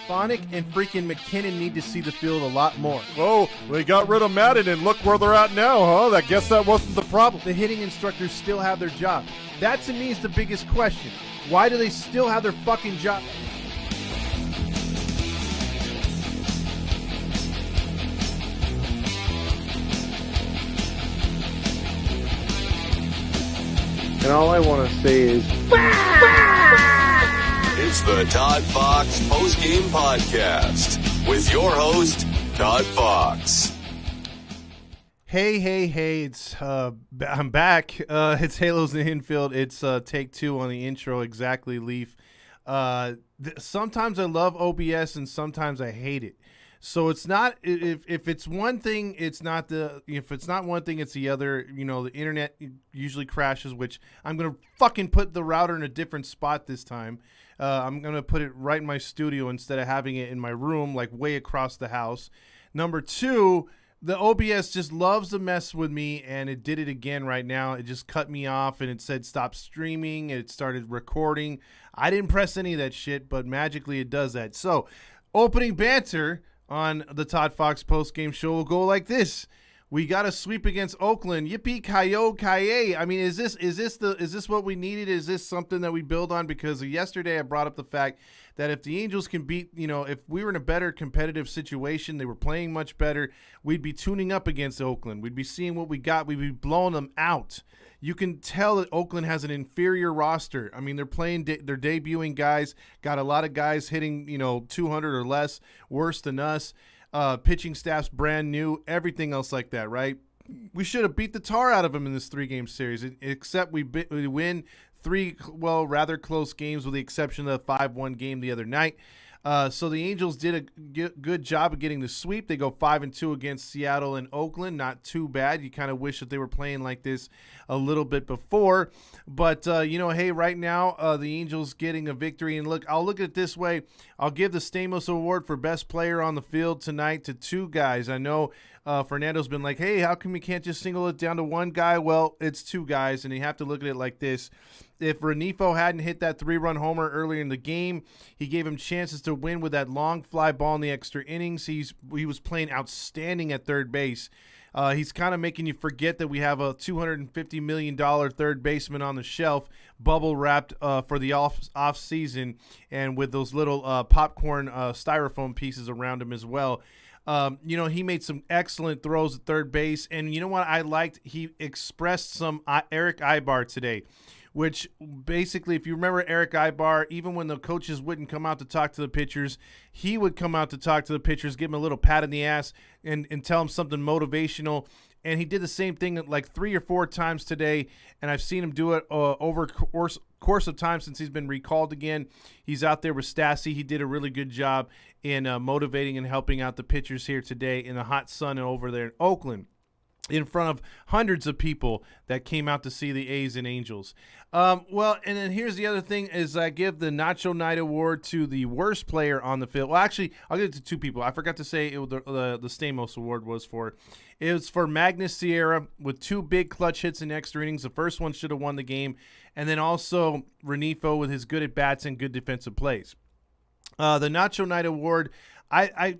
Phonic and freaking McKinnon need to see the field a lot more. Oh, they got rid of Madden and look where they're at now, huh? I guess that wasn't the problem. The hitting instructors still have their job. That to me is the biggest question. Why do they still have their fucking job? And all I want to say is, It's the Todd Fox Postgame Podcast with your host, Todd Fox. Hey, it's I'm back. It's Halos in the Infield. It's take two on the intro, exactly, Leaf. Sometimes I love OBS and sometimes I hate it. So it's not if it's one thing, it's not the if it's not one thing, it's the other. You know, the internet usually crashes, which I'm gonna fucking put the router in a different spot this time. I'm gonna put it right in my studio instead of having it in my room, like way across the house. Number two, the OBS just loves to mess with me, and it did it again right now. It just cut me off, and it said stop streaming, and it started recording. I didn't press any of that shit, but magically it does that. So, opening banter on the Todd Fox post-game show will go like this. We got a sweep against Oakland. Yippee-ki-yo-ki-yay. I mean, is this what we needed? Is this something that we build on? Because yesterday I brought up the fact that if the Angels can beat, if we were in a better competitive situation, they were playing much better, we'd be tuning up against Oakland. We'd be seeing what we got. We'd be blowing them out. You can tell that Oakland has an inferior roster. I mean, they're debuting guys, got a lot of guys hitting, 200 or less, worse than us. Pitching staff's brand new, everything else like that, right? We should have beat the tar out of them in this 3-game series, except we win three, rather close games with the exception of the 5-1 game the other night. So the Angels did a good job of getting the sweep. They go 5-2 against Seattle and Oakland. Not too bad. You kind of wish that they were playing like this a little bit before. But, hey, right now the Angels getting a victory. And look, I'll look at it this way. I'll give the Stamos Award for best player on the field tonight to two guys. I know Fernando's been like, hey, how come you can't just single it down to one guy? Well, it's two guys, and you have to look at it like this. If Renifo hadn't hit that 3-run homer earlier in the game, he gave him chances to win with that long fly ball in the extra innings. He was playing outstanding at third base. He's kind of making you forget that we have a $250 million third baseman on the shelf, bubble wrapped for the off season, and with those little popcorn styrofoam pieces around him as well. He made some excellent throws at third base, and you know what I liked? He expressed some Eric Aybar today, which basically, if you remember Eric Aybar, even when the coaches wouldn't come out to talk to the pitchers, he would come out to talk to the pitchers, give them a little pat in the ass, and tell them something motivational. And he did the same thing like 3 or 4 times today, and I've seen him do it over course of time since he's been recalled again. He's out there with Stassi. He did a really good job in motivating and helping out the pitchers here today in the hot sun over there in Oakland, in front of hundreds of people that came out to see the A's and Angels. And then here's the other thing is I give the Nacho Night Award to the worst player on the field. Well, actually, I'll give it to two people. I forgot to say the Stamos Award was for. It was for Magnus Sierra with 2 big clutch hits in extra innings. The first one should have won the game. And then also Renifo with his good at-bats and good defensive plays. The Nacho Night Award, I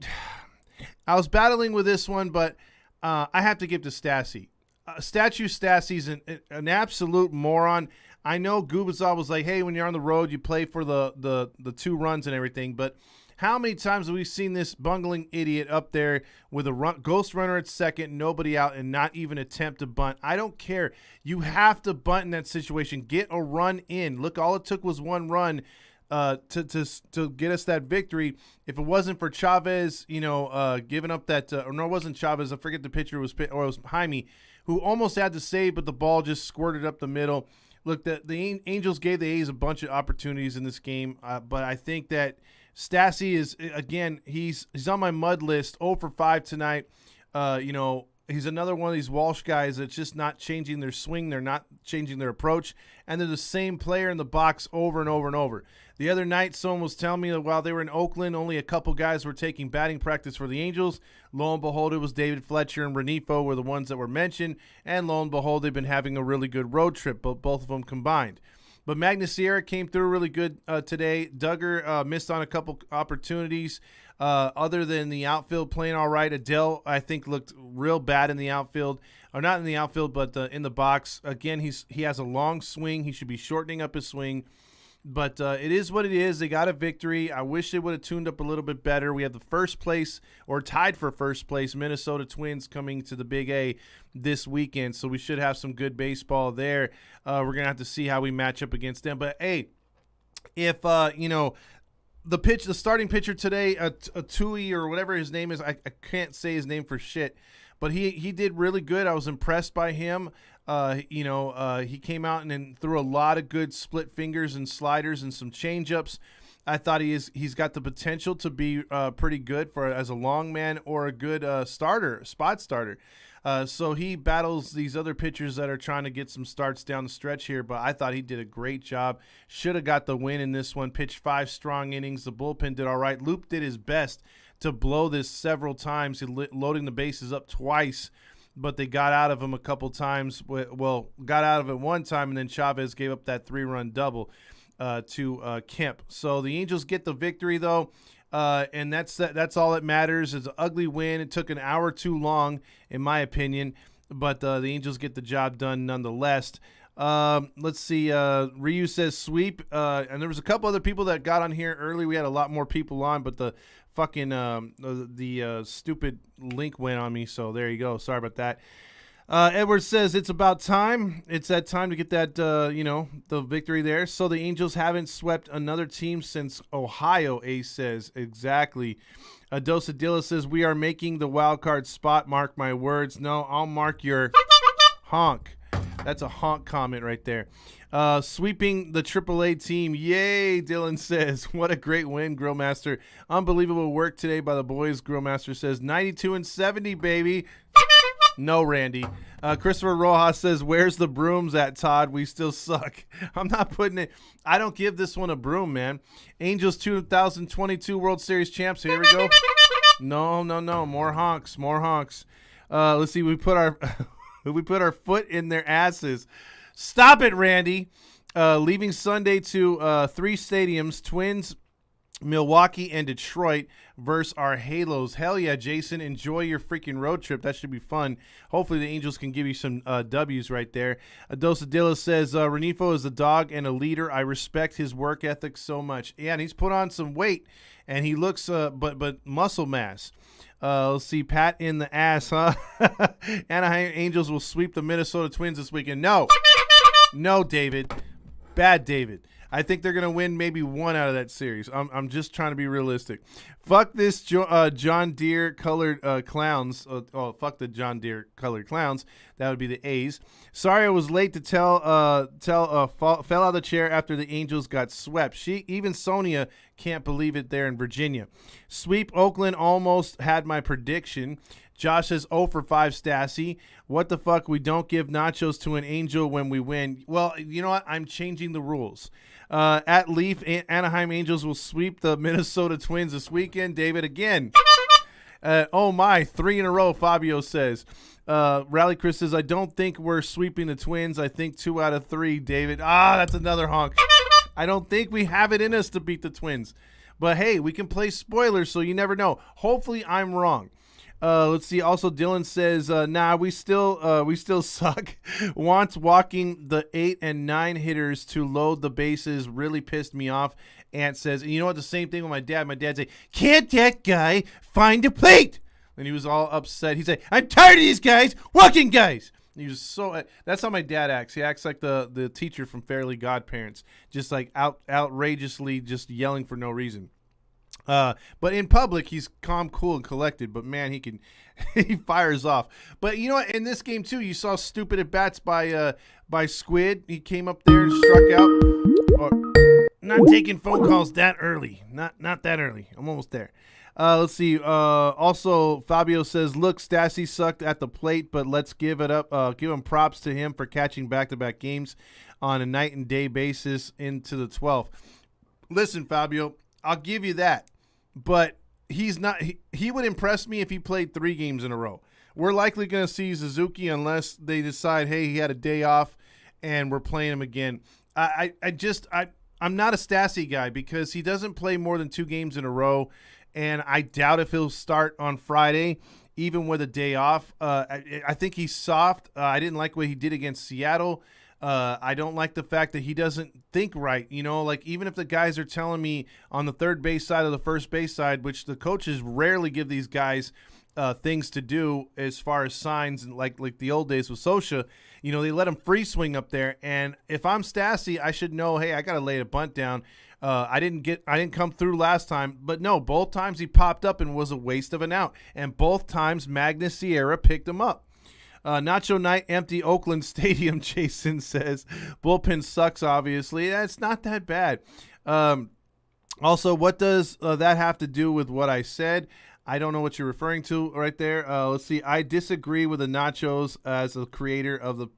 was battling with this one, but I have to give to Stassi. Stassi's an absolute moron. I know Gubazov was like, hey, when you're on the road, you play for the 2 runs and everything. But how many times have we seen this bungling idiot up there with a ghost runner at second, nobody out, and not even attempt to bunt? I don't care. You have to bunt in that situation. Get a run in. Look, all it took was 1 run to get us that victory. If it wasn't for Chavez, giving up that, or no, it wasn't Chavez. I forget the pitcher it was Jaime, who almost had to save, but the ball just squirted up the middle. Look, the Angels gave the A's a bunch of opportunities in this game, but I think that Stassi is, again, he's on my mud list, 0 for 5 tonight. He's another one of these Walsh guys that's just not changing their swing. They're not changing their approach, and they're the same player in the box over and over and over. The other night, someone was telling me that while they were in Oakland, only a couple guys were taking batting practice for the Angels. Lo and behold, it was David Fletcher and Renifo were the ones that were mentioned, and lo and behold, they've been having a really good road trip, both of them combined. But Magnus Sierra came through really good today. Duggar missed on a couple opportunities. Other than the outfield playing all right, Adele, I think, looked real bad in the outfield. Or not in the outfield, but in the box. Again, he has a long swing. He should be shortening up his swing. But it is what it is. They got a victory. I wish they would have tuned up a little bit better. We have the first place, or tied for first place, Minnesota Twins coming to the Big A this weekend. So we should have some good baseball there. We're going to have to see how we match up against them. But, hey, if, the starting pitcher today, Tui or whatever his name is, I can't say his name for shit, but he did really good. I was impressed by him. He came out and threw a lot of good split fingers and sliders and some changeups. I thought he's got the potential to be pretty good as a long man or a good spot starter. So he battles these other pitchers that are trying to get some starts down the stretch here, but I thought he did a great job. Should have got the win in this one. Pitched 5 strong innings. The bullpen did all right. Loop did his best to blow this several times, loading the bases up twice, but they got out of him a couple times. Well, got out of it one time, and then Chavez gave up that 3-run double to Kemp. So the Angels get the victory, though. And that's all that matters. It's an ugly win. It took an hour too long, in my opinion, but the Angels get the job done nonetheless. Let's see. Ryu says sweep, and there was a couple other people that got on here early. We had a lot more people on, but the fucking the stupid link went on me, so there you go. Sorry about that. Edward says it's about time. It's that time to get that, the victory there. So the Angels haven't swept another team since Ohio, Ace says. Exactly. Dosadilla says we are making the wild card spot. Mark my words. No, I'll mark your honk. That's a honk comment right there. Sweeping the AAA team. Yay, Dylan says. What a great win, Grillmaster. Unbelievable work today by the boys. Grillmaster says 92-70, baby. No, Randy. Christopher Rojas says, where's the brooms at, Todd? We still suck. I'm not putting it. I don't give this one a broom, man. Angels 2022 World Series champs. Here we go. No. More honks. Let's see. We put our foot in their asses. Stop it, Randy. Leaving Sunday to 3 stadiums, Twins, Milwaukee, and Detroit versus our Halos. Hell yeah, Jason. Enjoy your freaking road trip. That should be fun. Hopefully the Angels can give you some W's right there. Dosadilla says, Renifo is a dog and a leader. I respect his work ethic so much. Yeah, and he's put on some weight, and he looks, but muscle mass. Let's see, Pat in the ass, huh? Anaheim Angels will sweep the Minnesota Twins this weekend. No, David. Bad David. I think they're going to win maybe one out of that series. I'm just trying to be realistic. Fuck this John Deere colored clowns. Fuck the John Deere colored clowns. That would be the A's. Sorry I was late to fell out of the chair after the Angels got swept. Even Sonia can't believe it there in Virginia. Sweep Oakland, almost had my prediction. Josh says 0 for 5, Stassi. What the fuck? We don't give nachos to an Angel when we win. Well, you know what? I'm changing the rules. At Leaf, Anaheim Angels will sweep the Minnesota Twins this weekend. David again. Oh my, 3 in a row, Fabio says. Rally Chris says, I don't think we're sweeping the Twins. I think 2 out of 3, David. That's another honk. I don't think we have it in us to beat the Twins. But hey, we can play spoilers, so you never know. Hopefully I'm wrong. Let's see. Also, Dylan says, nah, we still suck. Wants walking the 8 and 9 hitters to load the bases really pissed me off. Ant says, and you know what? The same thing with my dad. My dad say, can't that guy find a plate? And he was all upset. He said, I'm tired of these guys, walking guys. And he was so. That's how my dad acts. He acts like the teacher from Fairly Godparents, just like outrageously just yelling for no reason. But in public, he's calm, cool, and collected. But man, he fires off. But you know what? In this game too, you saw stupid at bats by Squid. He came up there and struck out. not taking phone calls that early. Not that early. I'm almost there. Let's see. Also, Fabio says, look, Stassi sucked at the plate, but let's give it up. Give him props to him for catching back-to-back games on a night and day basis into the 12th. Listen, Fabio, I'll give you that, but he's not. He would impress me if he played 3 games in a row. We're likely going to see Suzuki unless they decide, hey, he had a day off, and we're playing him again. I'm not a Stassi guy because he doesn't play more than 2 games in a row. And I doubt if he'll start on Friday, even with a day off. I think he's soft. I didn't like what he did against Seattle. I don't like the fact that he doesn't think right. You know, like even if the guys are telling me on the third base side or the first base side, which the coaches rarely give these guys things to do as far as signs, and like the old days with Sosha, you know, they let him free swing up there. And if I'm Stassi, I should know, hey, I got to lay a bunt down. I didn't come through last time, but no, both times he popped up and was a waste of an out, and both times Magnus Sierra picked him up. Nacho Night, empty Oakland Stadium, Jason says. Bullpen sucks, obviously. It's not that bad. Also, what does that have to do with what I said? I don't know what you're referring to right there. Let's see. I disagree with the nachos as a creator of the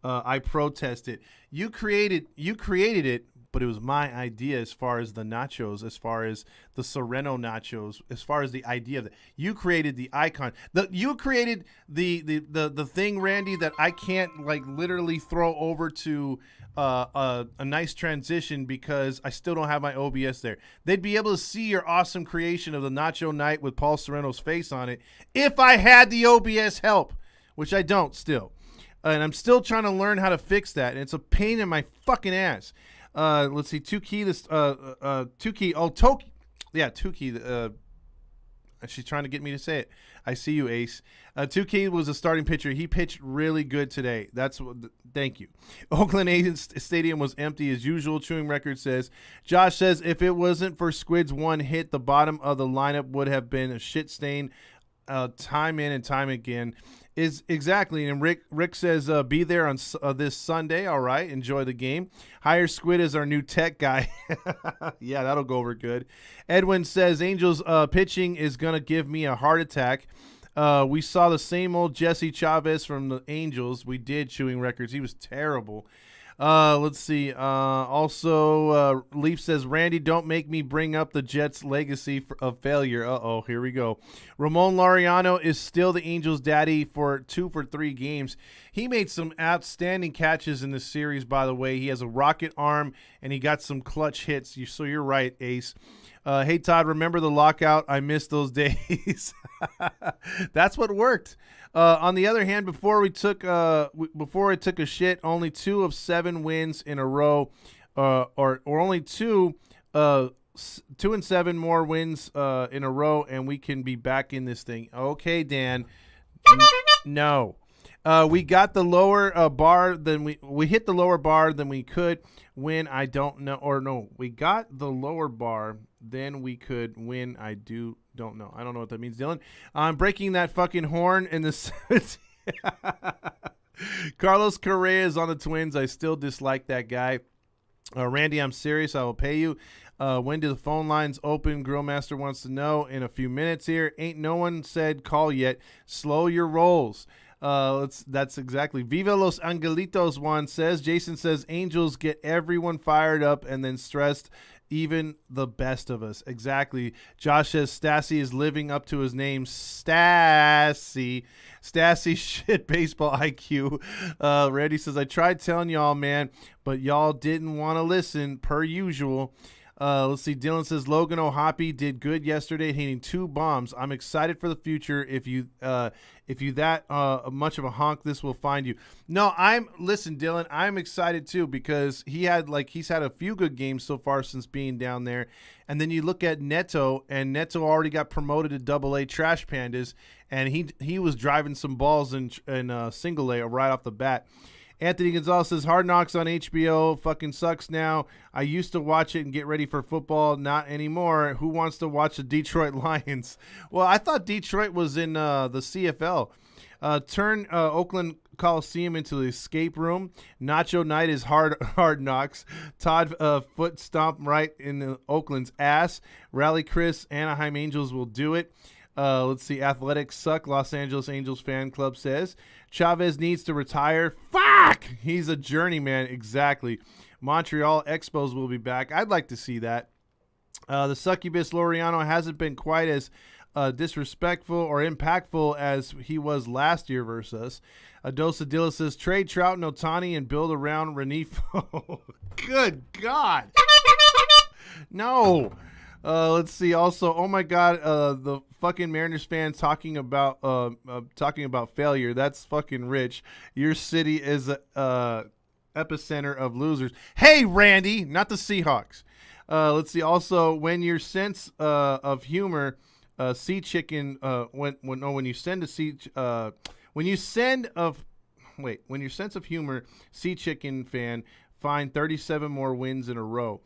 I protest it. You created it, but it was my idea as far as the nachos, as far as the Sereno nachos, as far as the idea of it. You created the icon. You created the thing, Randy, that I can't like literally throw over to a nice transition because I still don't have my OBS there. They'd be able to see your awesome creation of the Nacho Night with Paul Sereno's face on it if I had the OBS help, which I don't still. And I'm still trying to learn how to fix that, and it's a pain in my fucking ass. Let's see, Tukey. Tukey. She's trying to get me to say it. I see you, Ace. Tukey was a starting pitcher. He pitched really good today. Thank you. Oakland A's Stadium was empty as usual. Chewing Record says. Josh says if it wasn't for Squid's one hit, the bottom of the lineup would have been a shit stain. Time in and time again. Is exactly, and Rick says be there on this Sunday. All right, enjoy the game. Hire Squid as our new tech guy. Yeah, that'll go over good. Edwin says Angels pitching is gonna give me a heart attack. We saw the same old Jesse Chavez from the Angels. We did. Chewing Records. He was terrible. Let's see. Also, Leaf says, Randy, don't make me bring up the Jets' legacy of failure. Uh-oh, here we go. Ramon Laureano is still the Angels' daddy for 2 for 3 games. He made some outstanding catches in this series, by the way. He has a rocket arm, and he got some clutch hits. So you're right, Ace. Hey, Todd, remember the lockout? I miss those days. That's what worked. On the other hand, before it took a shit, only 2 of 7 wins in a row, or only 2 and 7 more wins in a row, and we can be back in this thing. Okay, Dan. No. We got the lower bar than we hit the lower bar than we could win. I don't know, or no, we got the lower bar than we could win. I don't know. I don't know what that means, Dylan. I'm breaking that fucking horn in the Carlos Correa is on the Twins. I still dislike that guy. Randy, I'm serious. I will pay you. When do the phone lines open? Grillmaster wants to know in a few minutes here. Ain't no one said call yet. Slow your rolls. That's exactly. Viva Los Angelitos one says. Jason says Angels get everyone fired up and then stressed, even the best of us. Exactly. Josh says Stassi is living up to his name. Stassi shit baseball IQ. Randy says I tried telling y'all, man, but y'all didn't want to listen per usual. Let's see. Dylan says Logan O'Hoppe did good yesterday, hitting 2 bombs. I'm excited for the future. If you that much of a honk, this will find you. No, listen, Dylan. I'm excited too because he's had a few good games so far since being down there. And then you look at Neto, and Neto already got promoted to Double-A Trash Pandas, and he was driving some balls in Single A right off the bat. Anthony Gonzalez says, Hard Knocks on HBO fucking sucks now. I used to watch it and get ready for football. Not anymore. Who wants to watch the Detroit Lions? Well, I thought Detroit was in the CFL. Turn Oakland Coliseum into the escape room. Nacho Night is hard knocks. Todd foot stomp right in the Oakland's ass. Rally Chris, Anaheim Angels will do it. Let's see. Athletics suck. Los Angeles Angels fan club says. Chavez needs to retire. Fuck! He's a journeyman. Exactly. Montreal Expos will be back. I'd like to see that. The succubus Laureano hasn't been quite as disrespectful or impactful as he was last year versus us. Adosa Dilla says, trade Trout and Ohtani and build around Renifo. Good God. No. Let's see. Also, oh my God, the fucking Mariners fans talking about failure. That's fucking rich. Your city is a epicenter of losers. Hey, Randy, not the Seahawks. Let's see. Also, when your sense of humor, sea chicken. When your sense of humor, sea chicken fan, find 37 more wins in a row.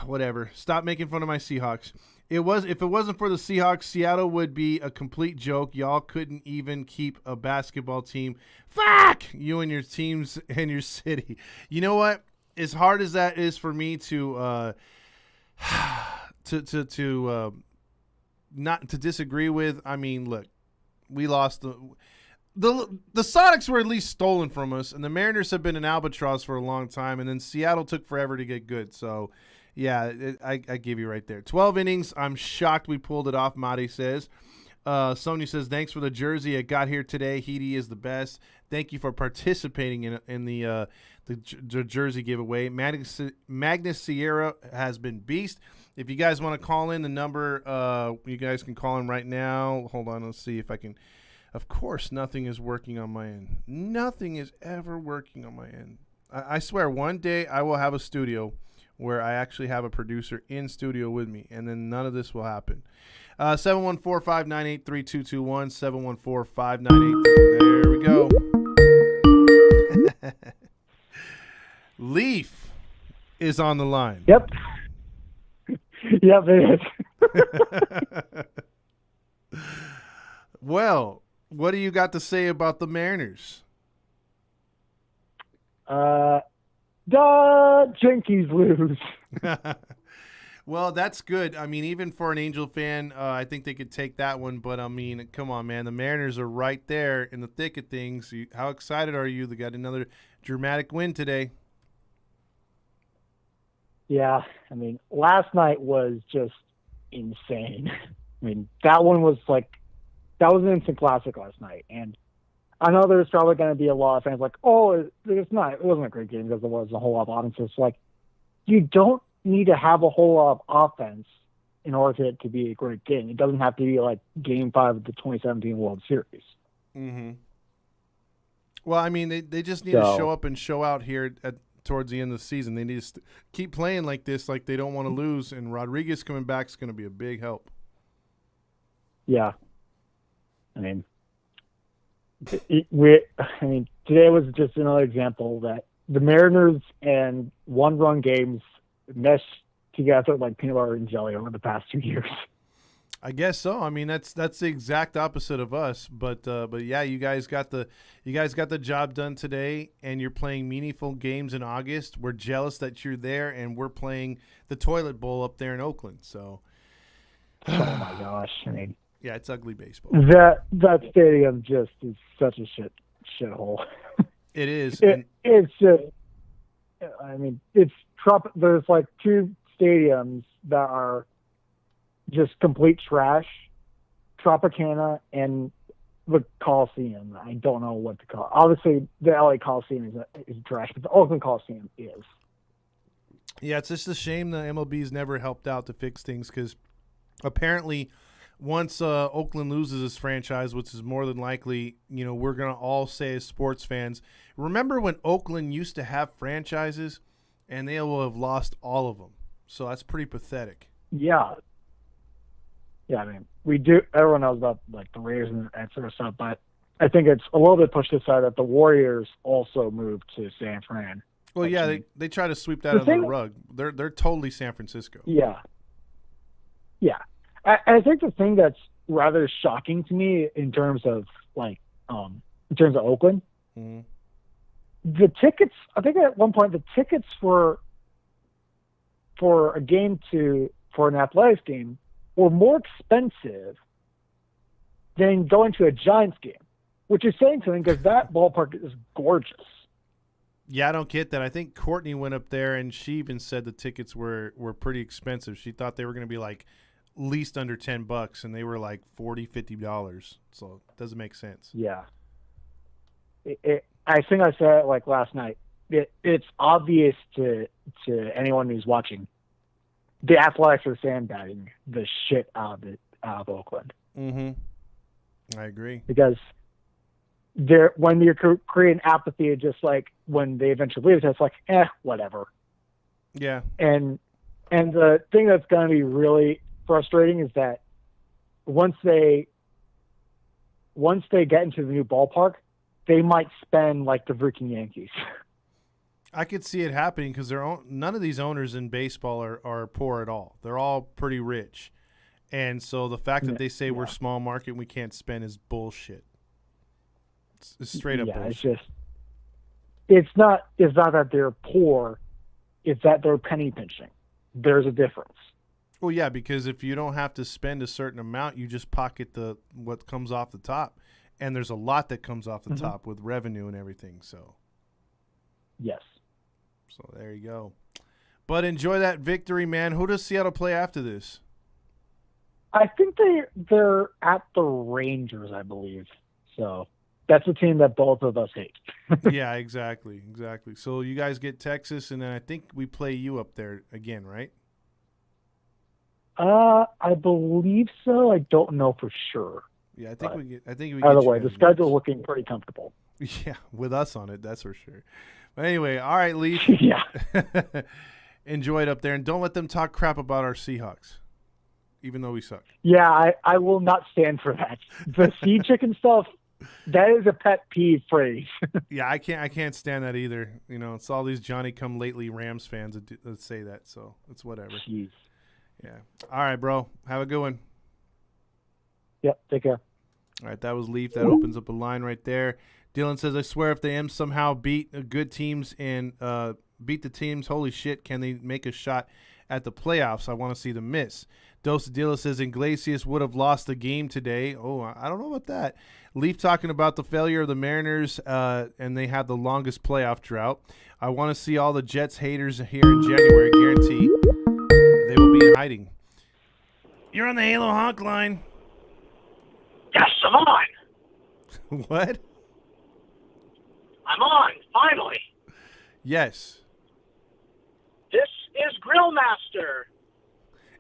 Whatever. Stop making fun of my Seahawks. If it wasn't for the Seahawks, Seattle would be a complete joke. Y'all couldn't even keep a basketball team. Fuck you and your teams and your city. You know what? As hard as that is for me to not to disagree with, I mean, look, we lost the Sonics were at least stolen from us, and the Mariners have been an albatross for a long time, and then Seattle took forever to get good. So, yeah, I give you right there. 12 innings. I'm shocked we pulled it off, Madi says. Sonia says, thanks for the jersey. I got here today. Heedy is the best. Thank you for participating in the jersey giveaway. Magnus Sierra has been beast. If you guys want to call in the number, you guys can call in right now. Hold on. Let's see if I can. Of course, nothing is working on my end. Nothing is ever working on my end. I swear, one day I will have a studio where I actually have a producer in studio with me, and then none of this will happen. 714-598-3221, 714-598. There we go. Leaf is on the line. Yep. Yep, it is. Well, what do you got to say about the Mariners? Yankees lose. Well, that's good. I mean, even for an Angel fan, I think they could take that one. But, I mean, come on, man. The Mariners are right there in the thick of things. How excited are you? They got another dramatic win today. Yeah, I mean, last night was just insane. I mean, that was an instant classic last night. And I know there's probably going to be a lot of fans like, oh, it wasn't a great game because there was a whole lot of offense. It's like, you don't need to have a whole lot of offense in order for it to be a great game. It doesn't have to be like Game 5 of the 2017 World Series. Mm-hmm. Well, I mean, they just need to show up and show out here towards the end of the season. They need to keep playing like this, like they don't want to lose, and Rodriguez coming back is going to be a big help. Yeah. I mean, today was just another example that the Mariners and one-run games mesh together like peanut butter and jelly over the past 2 years. I guess so. I mean, that's the exact opposite of us. But yeah, you guys got the job done today, and you're playing meaningful games in August. We're jealous that you're there, and we're playing the toilet bowl up there in Oakland. So, oh my gosh! I mean, yeah, it's ugly baseball. That stadium just is such a shithole. It is. It's just. I mean, there's like two stadiums that are just complete trash, Tropicana and the Coliseum. I don't know what to call it. Obviously, the LA Coliseum is trash, but the Oakland Coliseum is. Yeah, it's just a shame the MLB's never helped out to fix things because apparently once Oakland loses this franchise, which is more than likely, we're going to all say as sports fans, remember when Oakland used to have franchises and they will have lost all of them. So that's pretty pathetic. Yeah. Yeah, I mean, we do. Everyone knows about like the Raiders and that sort of stuff, but I think it's a little bit pushed aside that the Warriors also moved to San Fran. Well, yeah, they try to sweep that under the rug. They're totally San Francisco. Yeah. Yeah. I think the thing that's rather shocking to me in terms of like in terms of Oakland. Mhm. The tickets, I think at one point, the tickets for an Athletics game were more expensive than going to a Giants game, which is saying something because that ballpark is gorgeous. Yeah, I don't get that. I think Courtney went up there and she even said the tickets were pretty expensive. She thought they were going to be like least under $10 and they were like $40-$50. So it doesn't make sense. Yeah. I think I said it like last night. It's obvious to anyone who's watching. The Athletics are sandbagging the shit out of Oakland. Mm-hmm. I agree. Because when you're creating apathy, just like when they eventually leave, it's like, whatever. Yeah. And the thing that's going to be really frustrating is that once they get into the new ballpark, they might spend like the freaking Yankees. I could see it happening because none of these owners in baseball are poor at all. They're all pretty rich. And so the fact that they say we're small market and we can't spend is bullshit. It's straight up bullshit. It's not that they're poor, it's that they're penny pinching. There's a difference. Well, yeah, because if you don't have to spend a certain amount, you just pocket what comes off the top. And there's a lot that comes off the top with revenue and everything. So yes. So there you go. But enjoy that victory, man. Who does Seattle play after this? I think they're at the Rangers, I believe. So that's a team that both of us hate. Yeah, exactly. So you guys get Texas, and then I think we play you up there again, right? I believe so. I don't know for sure. Yeah, I think we get. Either way, the schedule's looking pretty comfortable. Yeah, with us on it, that's for sure. But anyway, all right, Leaf. Yeah. Enjoy it up there, and don't let them talk crap about our Seahawks, even though we suck. Yeah, I will not stand for that. The sea chicken stuff, that is a pet peeve phrase. Yeah, I can't stand that either. You know, it's all these Johnny-come-lately Rams fans that say that, so it's whatever. Jeez. Yeah. All right, bro. Have a good one. Yep, take care. All right, that was Leaf. That opens up a line right there. Dylan says, I swear if the M's somehow beat good teams and beat the teams, holy shit, can they make a shot at the playoffs? I want to see them miss. Dosadilla says, Iglesias would have lost the game today. Oh, I don't know about that. Leaf talking about the failure of the Mariners, and they have the longest playoff drought. I want to see all the Jets haters here in January. Guarantee they will be in hiding. You're on the Halo Honk line. Yes, I'm on. What? I'm on, finally. Yes. This is Grillmaster.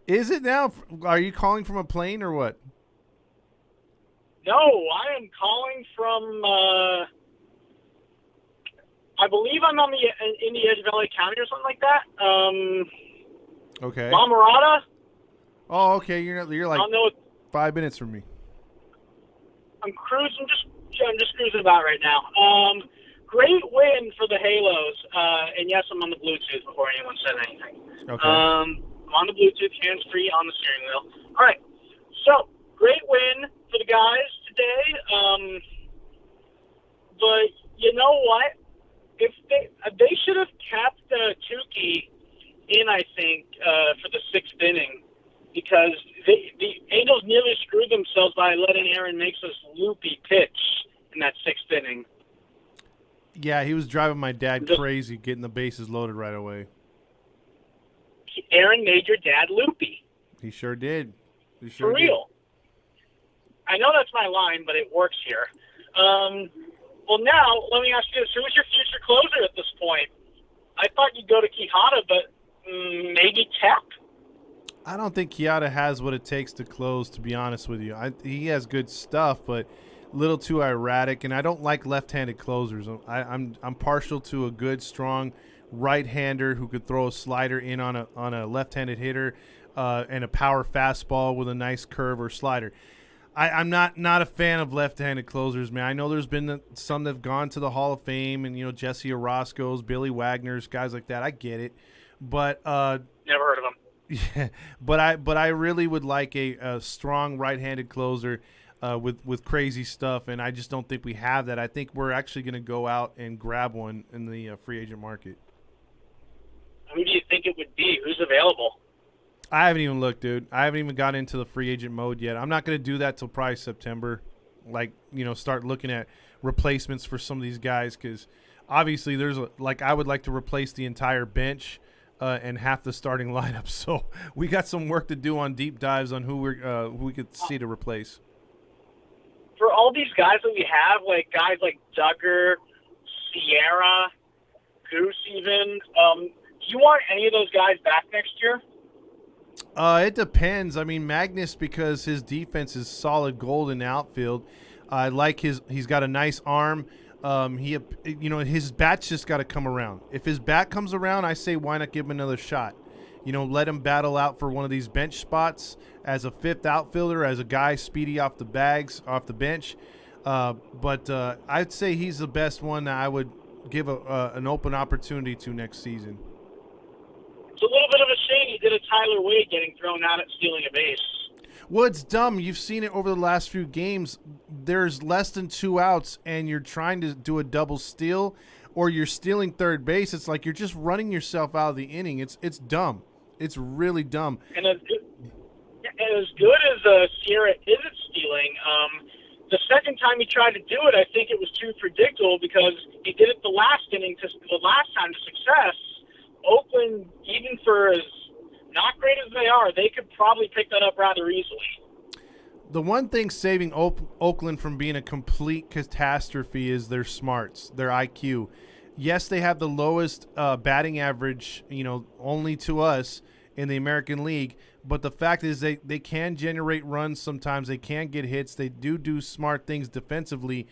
Is it now? Are you calling from a plane or what? No, I am calling from, I believe I'm on in the edge of LA County or something like that. Okay. La Mirada. Oh, okay. You're like I don't know. 5 minutes from me. I'm cruising, I'm just cruising about right now. Great win for the Halos. And yes, I'm on the Bluetooth before anyone said anything. Okay. I'm on the Bluetooth, hands-free on the steering wheel. All right. So, great win for the guys today. But you know what? If they should have kept Tukey in, I think, for the sixth inning, because the Angels nearly screwed themselves by letting Aaron Makes-us loopy pitch in that sixth inning. Yeah, he was driving my dad crazy getting the bases loaded right away. Aaron made your dad loopy. He sure did. For real. I know that's my line, but it works here. Well, now, let me ask you this. Who is your future closer at this point? I thought you'd go to Quijada, but maybe Tep? I don't think Quijada has what it takes to close, to be honest with you. He has good stuff, but a little too erratic, and I don't like left-handed closers. I'm partial to a good, strong right-hander who could throw a slider in on a left-handed hitter and a power fastball with a nice curve or slider. I'm not a fan of left-handed closers, man. I know there's been some that have gone to the Hall of Fame, and Jesse Orozco's, Billy Wagner's, guys like that. I get it, but never heard of him. Yeah, but I really would like a strong right-handed closer. with crazy stuff, and I just don't think we have that. I think we're actually going to go out and grab one in the free agent market. Who do you think it would be? Who's available? I haven't even looked, dude. I haven't even got into the free agent mode yet. I'm not going to do that till probably September. Like, start looking at replacements for some of these guys, because obviously I would like to replace the entire bench and half the starting lineup. So we got some work to do on deep dives on who we could see to replace. For all these guys that we have, like guys like Duggar, Sierra, Goose even, do you want any of those guys back next year? It depends. I mean, Magnus, because his defense is solid gold in the outfield. I like he's got a nice arm. His bat's just got to come around. If his bat comes around, I say why not give him another shot? Let him battle out for one of these bench spots as a fifth outfielder, as a guy speedy off the bench. But I'd say he's the best one that I would give an open opportunity to next season. It's a little bit of a shame he did a Tyler Wade getting thrown out at stealing a base. Well, it's dumb. You've seen it over the last few games. There's less than 2 outs, and you're trying to do a double steal, or you're stealing third base. It's like you're just running yourself out of the inning. It's dumb. It's really dumb. And as good as Sierra isn't stealing, the second time he tried to do it, I think it was too predictable because he did it the last inning, the last time to success. Oakland, even for as not great as they are, they could probably pick that up rather easily. The one thing saving Oakland from being a complete catastrophe is their smarts, their IQ. Yes, they have the lowest batting average, only to us in the American League. But the fact is they can generate runs sometimes. They can get hits. They do smart things defensively.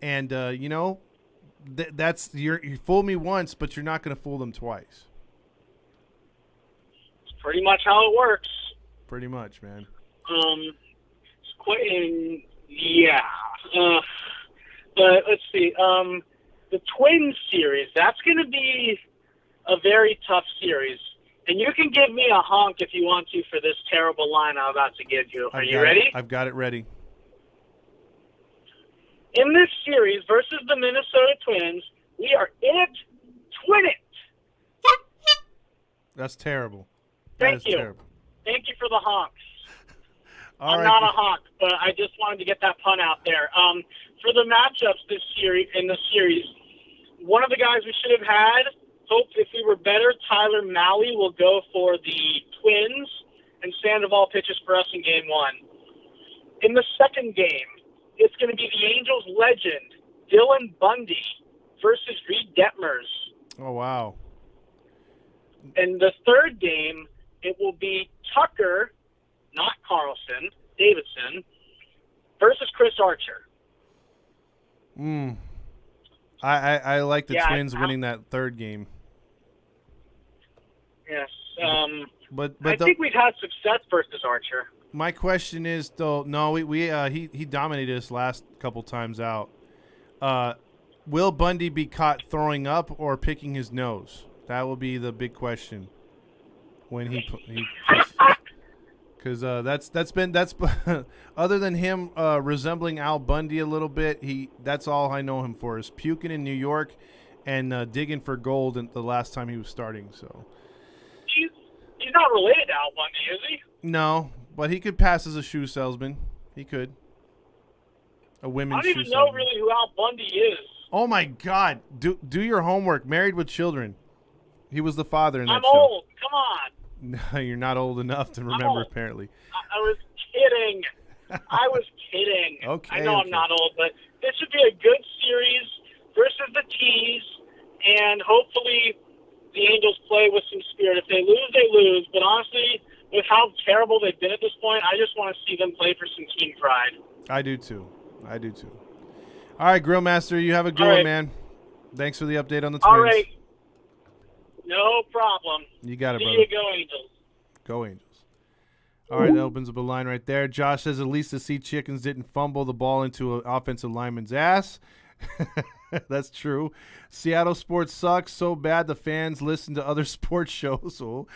And, that's you fool me once, but you're not going to fool them twice. It's pretty much how it works. Pretty much, man. It's quite, yeah. But let's see. The Twins series, that's going to be a very tough series. And you can give me a honk if you want to for this terrible line I'm about to give you. Are you ready? I've got it ready. In this series versus the Minnesota Twins, we are in it, twin it. That's terrible. Thank you. Terrible. Thank you for the honks. I'm not a honk, but I just wanted to get that pun out there. For the matchups in the series, one of the guys we should have had, hope if we were better, Tyler Mahle will go for the Twins, and Sandoval pitches for us in Game 1. In the second game, it's going to be the Angels legend, Dylan Bundy, versus Reed Detmers. Oh, wow. In the third game, it will be Tucker, not Carlson, Davidson, versus Chris Archer. I like the Twins winning that third game. Yes. But I think we've had success versus Archer. My question is, though, no, he dominated us last couple times out. Will Bundy be caught throwing up or picking his nose? That will be the big question when he because that's other than him resembling Al Bundy a little bit. That's all I know him for is puking in New York and digging for gold the last time he was starting. So he's not related to Al Bundy, is he? No, but he could pass as a shoe salesman. He could. A women's shoe salesman. I don't even know really who Al Bundy is. Oh my God! Do your homework. Married with Children. He was the father in that show. I'm old. Come on. No, you're not old enough to remember, apparently. I was kidding. I was kidding. Okay. I know I'm not old, but this should be a good series versus the Tees, and hopefully the Angels play with some spirit. If they lose, they lose. But honestly, with how terrible they've been at this point, I just want to see them play for some team pride. I do too. All right, Grill Master, you have a good one, man. Thanks for the update on the Twins. All right. No problem. You got it, See brother. you, go Angels. Go Angels. All right, that opens up a line right there. Josh says at least the Sea Chickens didn't fumble the ball into an offensive lineman's ass. That's true. Seattle sports sucks so bad the fans listen to other sports shows. So,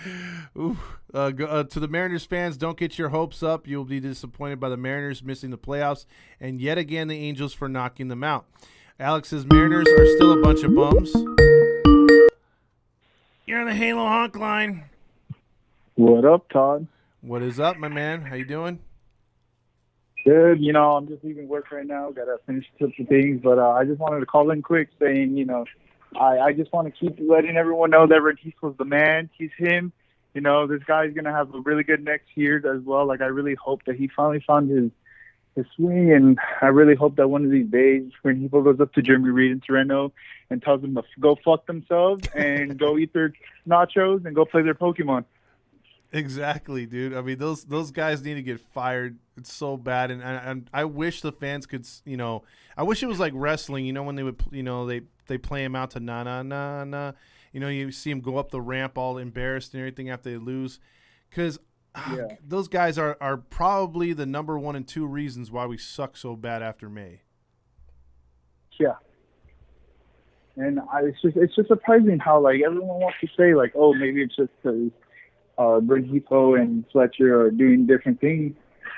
to the Mariners fans, don't get your hopes up. You'll be disappointed by the Mariners missing the playoffs, and yet again the Angels for knocking them out. Alex says Mariners are still a bunch of bums. You're on the Halo Honk line. What up, Todd? What is up, my man? How you doing? Good. I'm just leaving work right now. Got to finish up some things, but I just wanted to call in quick saying, I just want to keep letting everyone know that Rengifo's the man. He's him. This guy's going to have a really good next year as well. Like, I really hope that he finally found his swing, and I really hope that one of these days Rengifo goes up to Jeremy Reed in Toronto and tells them to go fuck themselves and go eat their nachos and go play their Pokemon. Exactly, dude. I mean, those guys need to get fired. It's so bad, and I wish the fans could. I wish it was like wrestling. When they would, they play him out to na na na na. You see him go up the ramp all embarrassed and everything after they lose, because those guys are probably the number 1 and 2 reasons why we suck so bad after May. Yeah. And it's just surprising how like everyone wants to say like, oh, maybe it's just because Rengifo and Fletcher are doing different things,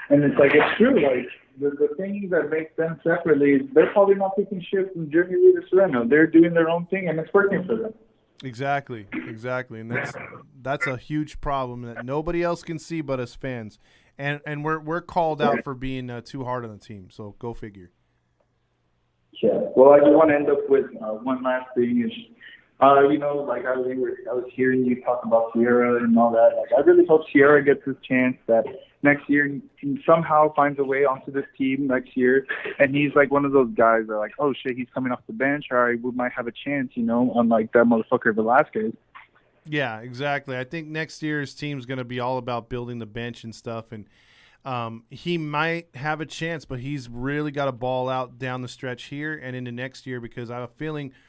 and it's like it's true. Like the thing that makes them separately is they're probably not taking shit from Jeremy Reed or Sereno. They're doing their own thing, and it's working for them. Exactly, and that's a huge problem that nobody else can see but us fans, and we're called out for being too hard on the team. So go figure. Yeah. Well, I just want to end up with one last thing is, like I was hearing you talk about Sierra and all that. Like, I really hope Sierra gets his chance that next year he somehow finds a way onto this team next year. And he's like one of those guys that are like, oh shit, he's coming off the bench. All right, we might have a chance, unlike that motherfucker Velasquez. Yeah, exactly. I think next year's team's going to be all about building the bench and stuff. And he might have a chance, but he's really got to ball out down the stretch here and into next year, because I have a feeling –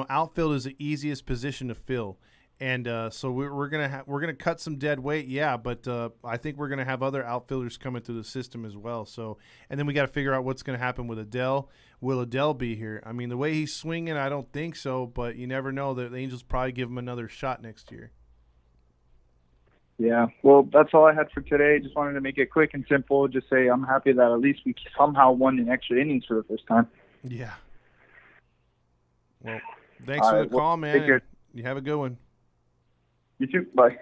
outfield is the easiest position to fill, and so we're gonna cut some dead weight, but I think we're gonna have other outfielders coming through the system as well. So, and then we got to figure out what's gonna happen with Adell. Will Adell be here? I mean, the way he's swinging, I don't think so, but you never know. The Angels probably give him another shot next year. Yeah, well, that's all I had for today. Just wanted to make it quick and simple. Just say I'm happy that at least we somehow won in extra innings for the first time. Yeah. Well, thanks for the call, man. Take care. You have a good one. You too. Bye.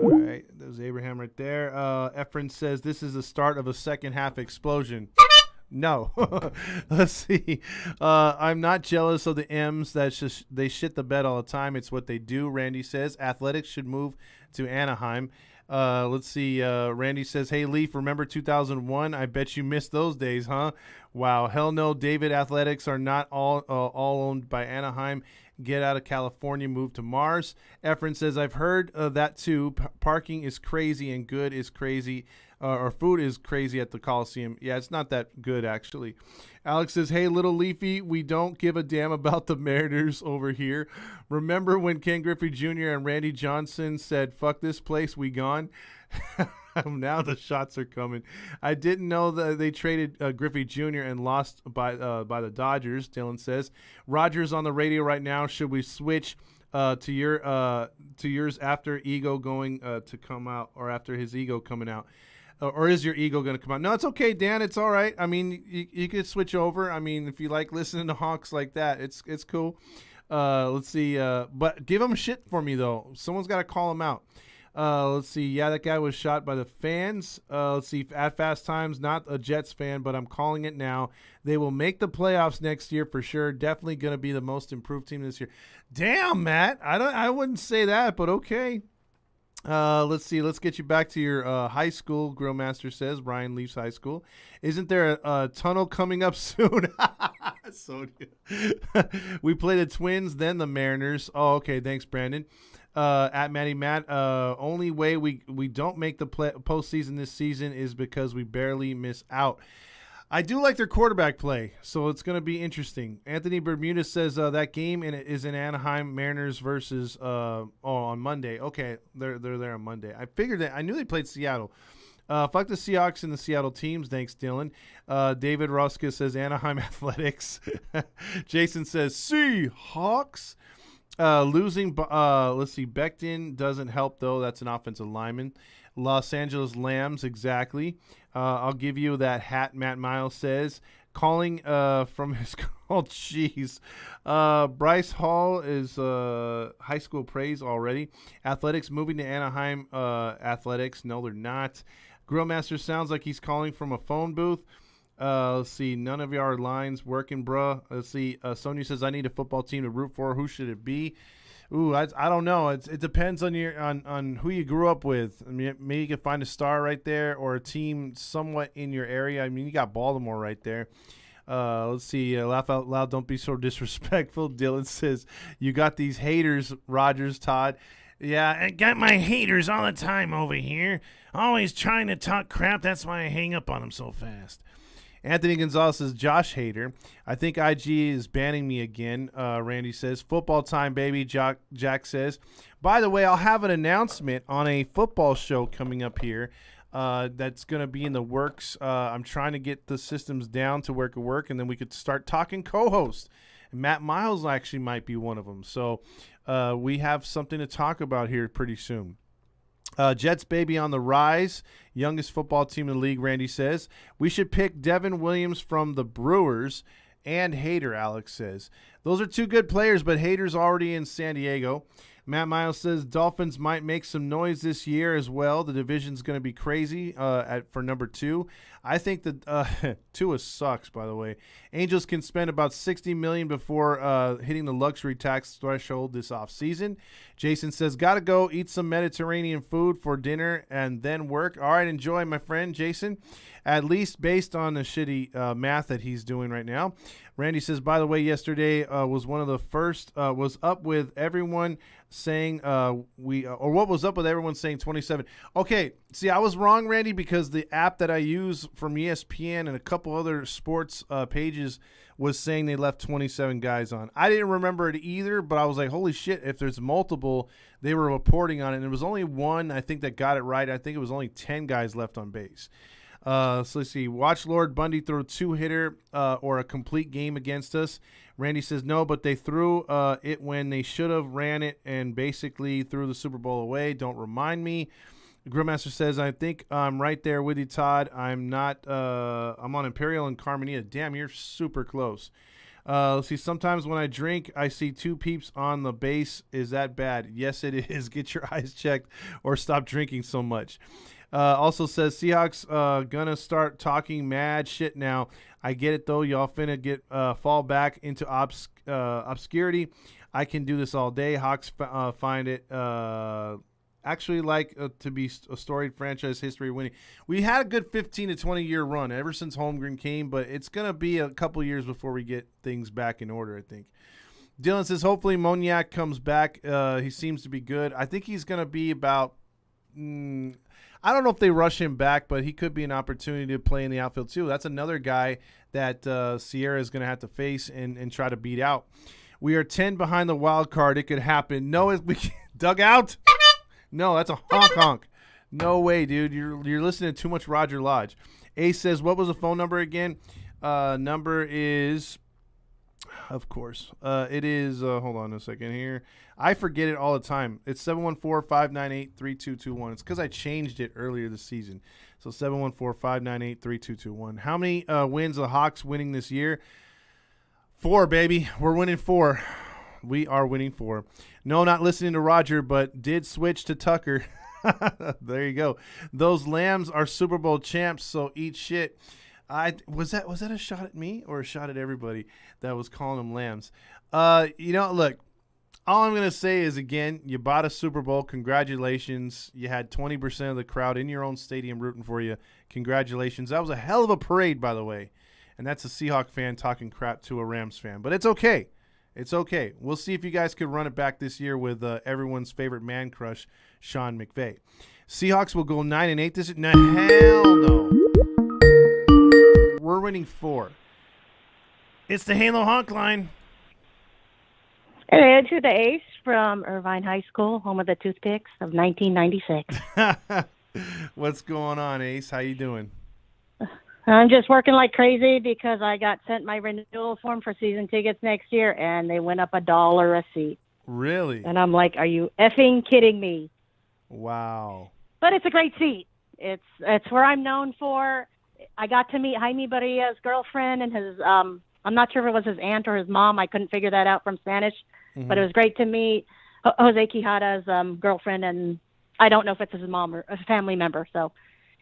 All right. That was Abraham right there. Efren says this is the start of a second half explosion. No. Let's see. I'm not jealous of the M's. That's just they shit the bed all the time. It's what they do. Randy says Athletics should move to Anaheim. Let's see. Randy says, hey, Leaf, remember 2001? I bet you missed those days, huh? Wow. Hell no. David, Athletics are not all owned by Anaheim. Get out of California, move to Mars. Efren says, I've heard that too. Parking is crazy and good is crazy. Or food is crazy at the Coliseum. Yeah, it's not that good, actually. Alex says, hey, little Leafy, we don't give a damn about the Mariners over here. Remember when Ken Griffey Jr. and Randy Johnson said, fuck this place, we gone? Now the shots are coming. I didn't know that they traded Griffey Jr. and lost by the Dodgers, Dylan says. Rogers on the radio right now. Should we switch to yours after ego going to come out, or after his ego coming out? Or is your ego going to come out? No, it's okay, Dan. It's all right. I mean, you could switch over. I mean, if you like listening to Hawks like that, it's cool. Let's see. But give him shit for me, though. Someone's got to call him out. Let's see. Yeah, that guy was shot by the fans. Let's see. At Fast Times, not a Jets fan, but I'm calling it now. They will make the playoffs next year for sure. Definitely going to be the most improved team this year. Damn, Matt. I wouldn't say that, but okay. Let's see. Let's get you back to your high school. Grillmaster says Brian Leafs High School. Isn't there a tunnel coming up soon? So we play the Twins, then the Mariners. Oh, okay. Thanks, Brandon. At Matty Matt. Only way we don't make the postseason this season is because we barely miss out. I do like their quarterback play, so it's going to be interesting. Anthony Bermuda says that game is in Anaheim, Mariners versus on Monday. Okay, they're there on Monday. I figured that. I knew they played Seattle. Fuck the Seahawks and the Seattle teams. Thanks, Dylan. David Roska says Anaheim Athletics. Jason says Seahawks. Losing, let's see, Becton doesn't help, though. That's an offensive lineman. Los Angeles Lambs, exactly. I'll give you that hat, Matt Miles says. Calling from his call, jeez. Bryce Hall is high school praise already. Athletics moving to Anaheim. Athletics, no, they're not. Grillmaster sounds like he's calling from a phone booth. Let's see. None of your lines working, bruh. Let's see. Sonia says, I need a football team to root for. Who should it be? Ooh, I don't know. It depends on on who you grew up with. I mean, maybe you can find a star right there or a team somewhat in your area. I mean, you got Baltimore right there. Let's see. Laugh out loud. Don't be so disrespectful. Dylan says, you got these haters, Rogers, Todd. Yeah, I got my haters all the time over here. Always trying to talk crap. That's why I hang up on them so fast. Anthony Gonzalez says, Josh Hader. I think IG is banning me again, Randy says. Football time, baby, Jack says. By the way, I'll have an announcement on a football show coming up here that's going to be in the works. I'm trying to get the systems down to where it could work, and then we could start talking co-hosts. Matt Miles actually might be one of them. So we have something to talk about here pretty soon. Jets baby on the rise, youngest football team in the league, Randy says. We should pick Devin Williams from the Brewers and Hader, Alex says. Those are two good players, but Hader's already in San Diego. Matt Miles says Dolphins might make some noise this year as well. The division's going to be crazy for number 2. I think that Tua sucks, by the way. Angels can spend about $60 million before hitting the luxury tax threshold this offseason. Jason says, gotta go eat some Mediterranean food for dinner and then work. All right, enjoy, my friend Jason, at least based on the shitty math that he's doing right now. Randy says, by the way, yesterday was one of the first, was up with everyone saying what was up with everyone saying 27. Okay, see, I was wrong, Randy, because the app that I use from ESPN and a couple other sports pages was saying they left 27 guys on. I didn't remember it either, but I was like, holy shit, if there's multiple, they were reporting on it. And there was only one, I think, that got it right. I think it was only 10 guys left on base. So let's see. Watch Lord Bundy throw 2-hitter or a complete game against us. Randy says no, but they threw it when they should have ran it and basically threw the Super Bowl away. Don't remind me. Grillmaster says, I think I'm right there with you, Todd. I'm not. I'm on Imperial and Carmenita. Damn, you're super close. Let's see. Sometimes when I drink, I see 2 peeps on the base. Is that bad? Yes, it is. Get your eyes checked or stop drinking so much. Also says Seahawks gonna start talking mad shit now. I get it though. Y'all finna get fall back into obscurity. I can do this all day. Hawks find it actually like to be a storied franchise history winning. We had a good 15 to 20 year run ever since Holmgren came, but it's gonna be a couple years before we get things back in order, I think. Dylan says hopefully Moniak comes back. He seems to be good. I think he's gonna be about. I don't know if they rush him back, but he could be an opportunity to play in the outfield too. That's another guy that Sierra is going to have to face and try to beat out. We are 10 behind the wild card. It could happen. No, we dug out. No, that's a honk. No way, dude. You're listening to too much Roger Lodge. Ace says, what was the phone number again? Number is, of course, it is, hold on a second here. I forget it all the time. It's 714-598-3221. It's because I changed it earlier this season. So 714-598-3221. How many wins are the Hawks winning this year? 4, baby. We're winning 4. We are winning 4. No, not listening to Roger, but did switch to Tucker. There you go. Those Lambs are Super Bowl champs, so eat shit. Was that a shot at me or a shot at everybody that was calling them Lambs? Look, all I'm going to say is, again, you bought a Super Bowl. Congratulations. You had 20% of the crowd in your own stadium rooting for you. Congratulations. That was a hell of a parade, by the way. And that's a Seahawk fan talking crap to a Rams fan. But it's okay. It's okay. We'll see if you guys could run it back this year with everyone's favorite man crush, Sean McVay. Seahawks will go 9-8 this year. No, hell no. We're winning 4. It's the Halo Honk line. Hello to the Ace from Irvine High School, home of the Toothpicks of 1996. What's going on, Ace? How you doing? I'm just working like crazy because I got sent my renewal form for season tickets next year, and they went up $1 a seat. Really? And I'm like, are you effing kidding me? Wow. But it's a great seat. It's where I'm known for. I got to meet Jaime Barria's girlfriend and his I'm not sure if it was his aunt or his mom. I couldn't figure that out from Spanish. But it was great to meet Jose Quijada's girlfriend, and I don't know if it's his mom or a family member. So,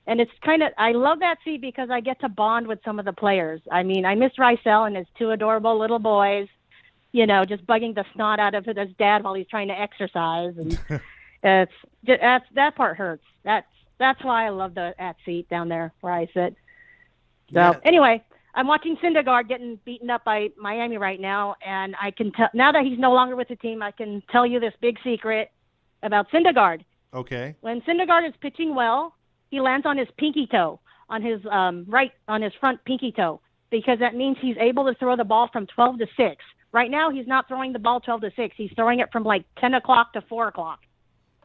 and it's I love that seat because I get to bond with some of the players. I mean, I miss Rysel and his two adorable little boys, just bugging the snot out of his dad while he's trying to exercise. And that part hurts. That's why I love the seat down there where I sit. So anyway, I'm watching Syndergaard getting beaten up by Miami right now, and I can tell now that he's no longer with the team, I can tell you this big secret about Syndergaard. Okay. When Syndergaard is pitching well, he lands on his pinky toe, on his front pinky toe, because that means he's able to throw the ball from 12 to 6. Right now, he's not throwing the ball 12 to 6. He's throwing it from like 10 o'clock to 4 o'clock,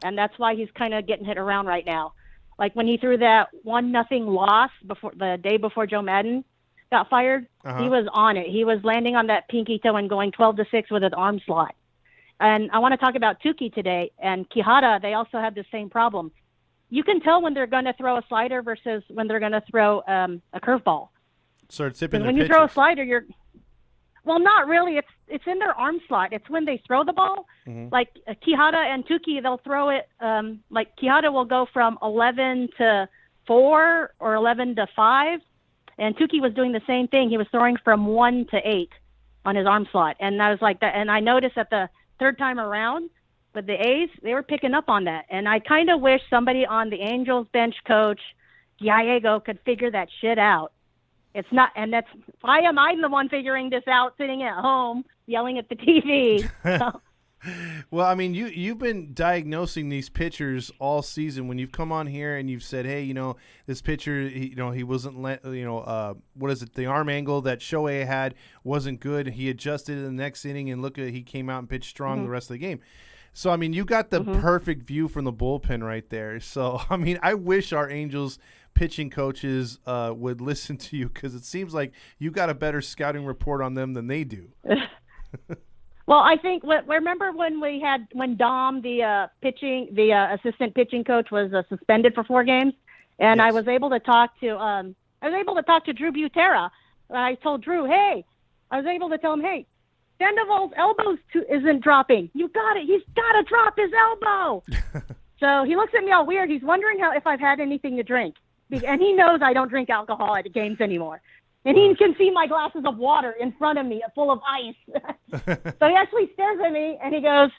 and that's why he's kind of getting hit around right now. Like when he threw that 1-0 loss the day before Joe Madden got fired, he was on it. He was landing on that pinky toe and going 12 to 6 with his arm slot. And I want to talk about Tukey today and Quijada. They also have the same problem. You can tell when they're going to throw a slider versus when they're going to throw a curveball. So it's tipping their when you pitches. throw a slider, well, not really. It's in their arm slot. It's when they throw the ball. Like Quijada and Tukey, they'll throw it. Like Quijada will go from 11 to 4 or 11 to 5. And Tukey was doing the same thing. He was throwing from 1 to 8 on his arm slot. And I was like that. And I noticed that the third time around with the A's, they were picking up on that. And I kind of wish somebody on the Angels bench coach, Gallego, could figure that shit out. It's not, and that's why am I the one figuring this out, sitting at home, yelling at the TV. So, well, I mean, you've been diagnosing these pitchers all season. When you've come on here and you've said, hey, this pitcher, he wasn't, what is it? The arm angle that Shohei had wasn't good. He adjusted in the next inning, and he came out and pitched strong the rest of the game. So, I mean, you got the perfect view from the bullpen right there. So, I mean, I wish our Angels pitching coaches would listen to you, because it seems like you got a better scouting report on them than they do. Well, I think remember when Dom, the assistant pitching coach, was suspended for 4 games, and Yes. I was able to talk to Drew Butera. I told Drew, I was able to tell him, hey, Sandoval's elbow isn't dropping. He's got to drop his elbow. So he looks at me all weird. He's wondering if I've had anything to drink, and he knows I don't drink alcohol at the games anymore. And he can see my glasses of water in front of me full of ice. So he actually stares at me and he goes,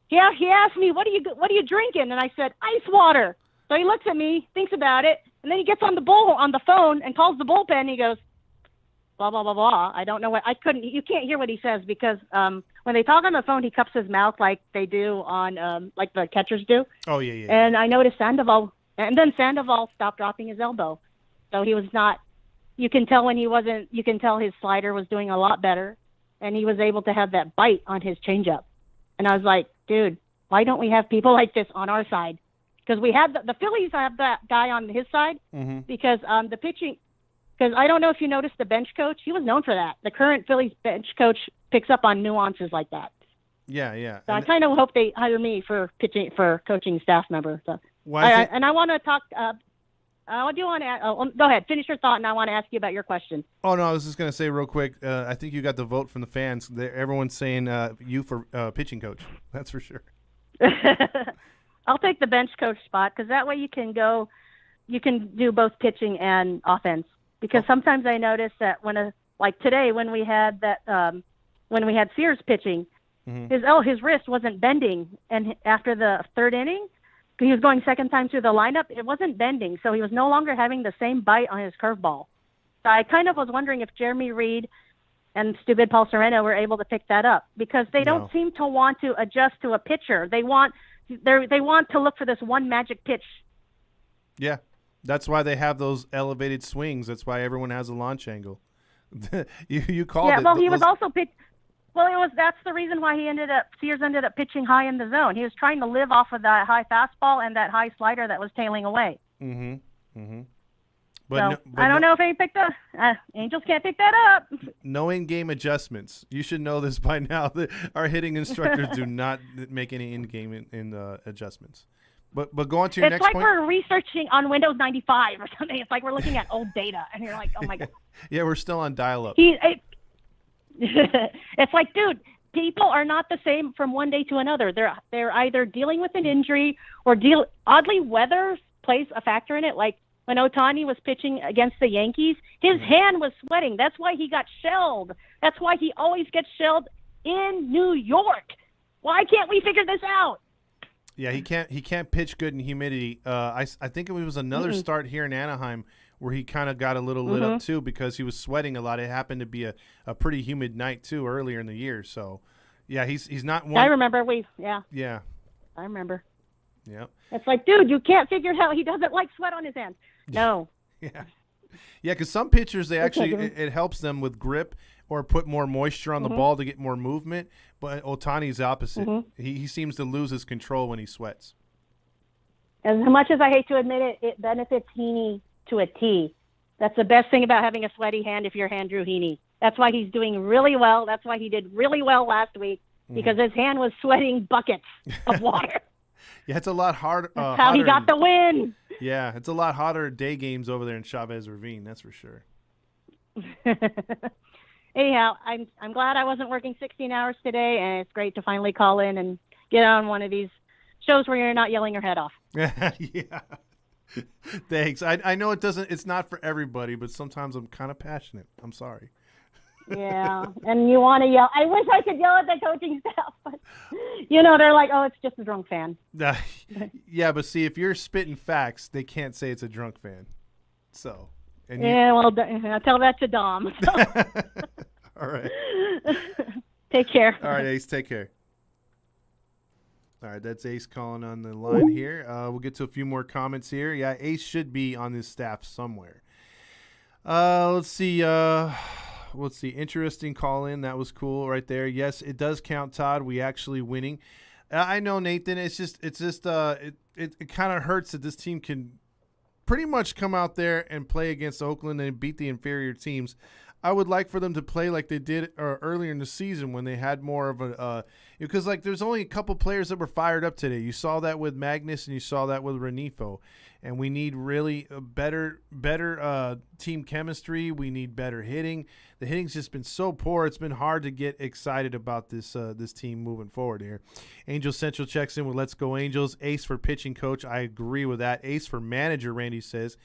he asked me, what are you drinking? And I said, ice water. So he looks at me, thinks about it, and then he gets on the phone and calls the bullpen. He goes, blah, blah, blah, blah. I don't know you can't hear what he says because when they talk on the phone, he cups his mouth like they do on, like the catchers do. Oh, yeah. And I noticed Sandoval stopped dropping his elbow. So he was not, you can tell his slider was doing a lot better, and he was able to have that bite on his changeup. And I was like, dude, why don't we have people like this on our side? Because we had the Phillies have that guy on his side because the pitching, because I don't know if you noticed the bench coach, he was known for that. The current Phillies bench coach picks up on nuances like that. Yeah. So I kind of hope they hire me for coaching staff member. So and I want to talk. I do want to go ahead, finish your thought, and I want to ask you about your question. Oh, no, I was just going to say real quick, I think you got the vote from the fans. Everyone's saying you for pitching coach. That's for sure. I'll take the bench coach spot because that way you can do both pitching and offense. Because sometimes I notice that like today when we had Sears pitching, his wrist wasn't bending, and after the third inning, he was going second time through the lineup. It wasn't bending, so he was no longer having the same bite on his curveball. So I kind of was wondering if Jeremy Reed and stupid Paul Sereno were able to pick that up because they don't seem to want to adjust to a pitcher. They want to look for this one magic pitch. Yeah, that's why they have those elevated swings. That's why everyone has a launch angle. you called it. Yeah, well, he was also Well, that's the reason why Sears ended up pitching high in the zone. He was trying to live off of that high fastball and that high slider that was tailing away. Mm-hmm. Mm-hmm. So I don't know if he picked up. Angels can't pick that up. No in-game adjustments. You should know this by now. That our hitting instructors do not make any in-game adjustments. But go on to your next point. It's like we're researching on Windows 95 or something. It's like we're looking at old data, and you're like, oh my god. Yeah, we're still on dial-up. It's like, dude, people are not the same from one day to another. They're either dealing with an injury or oddly weather plays a factor in it. Like when Ohtani was pitching against the Yankees, his hand was sweating. That's why he got shelled. That's why he always gets shelled in New York. Why can't we figure this out? Yeah, he can't pitch good in humidity. I think it was another start here in Anaheim where he kind of got a little lit up too because he was sweating a lot. It happened to be a pretty humid night too earlier in the year. So, yeah, he's not one. I remember Yeah. I remember. Yeah. It's like, dude, you can't figure out he doesn't like sweat on his hands. No. Yeah. Yeah, because some pitchers, they actually it helps them with grip or put more moisture on the ball to get more movement. But Ohtani's opposite. He seems to lose his control when he sweats. As much as I hate to admit it, it benefits Heaney to a T. That's the best thing about having a sweaty hand if you're Andrew Heaney. That's why he's doing really well. That's why he did really well last week because his hand was sweating buckets of water. Yeah, it's a lot harder. That's how he got the win. Yeah, it's a lot hotter day games over there in Chavez Ravine. That's for sure. Anyhow, I'm glad I wasn't working 16 hours today, and it's great to finally call in and get on one of these shows where you're not yelling your head off. Yeah. Thanks. I know it's not for everybody, but sometimes I'm kind of passionate. I'm sorry. Yeah, and you want to yell. I wish I could yell at the coaching staff, but they're like, "Oh, it's just a drunk fan." Yeah, but see, if you're spitting facts, they can't say it's a drunk fan. So, I'll tell that to Dom. So. All right. Take care. All right, Ace. Take care. All right, that's Ace calling on the line here. We'll get to a few more comments here. Yeah, Ace should be on this staff somewhere. Let's see. Interesting call in. That was cool right there. Yes, it does count, Todd. We actually winning. I know, Nathan. It kind of hurts that this team can pretty much come out there and play against Oakland and beat the inferior teams. I would like for them to play like they did earlier in the season when they had more of a because there's only a couple players that were fired up today. You saw that with Magnus and you saw that with Renifo, and we need really a better team chemistry. We need better hitting. The hitting's just been so poor. It's been hard to get excited about this team moving forward here. Angel Central checks in with Let's Go Angels. Ace for pitching coach. I agree with that. Ace for manager, Randy says.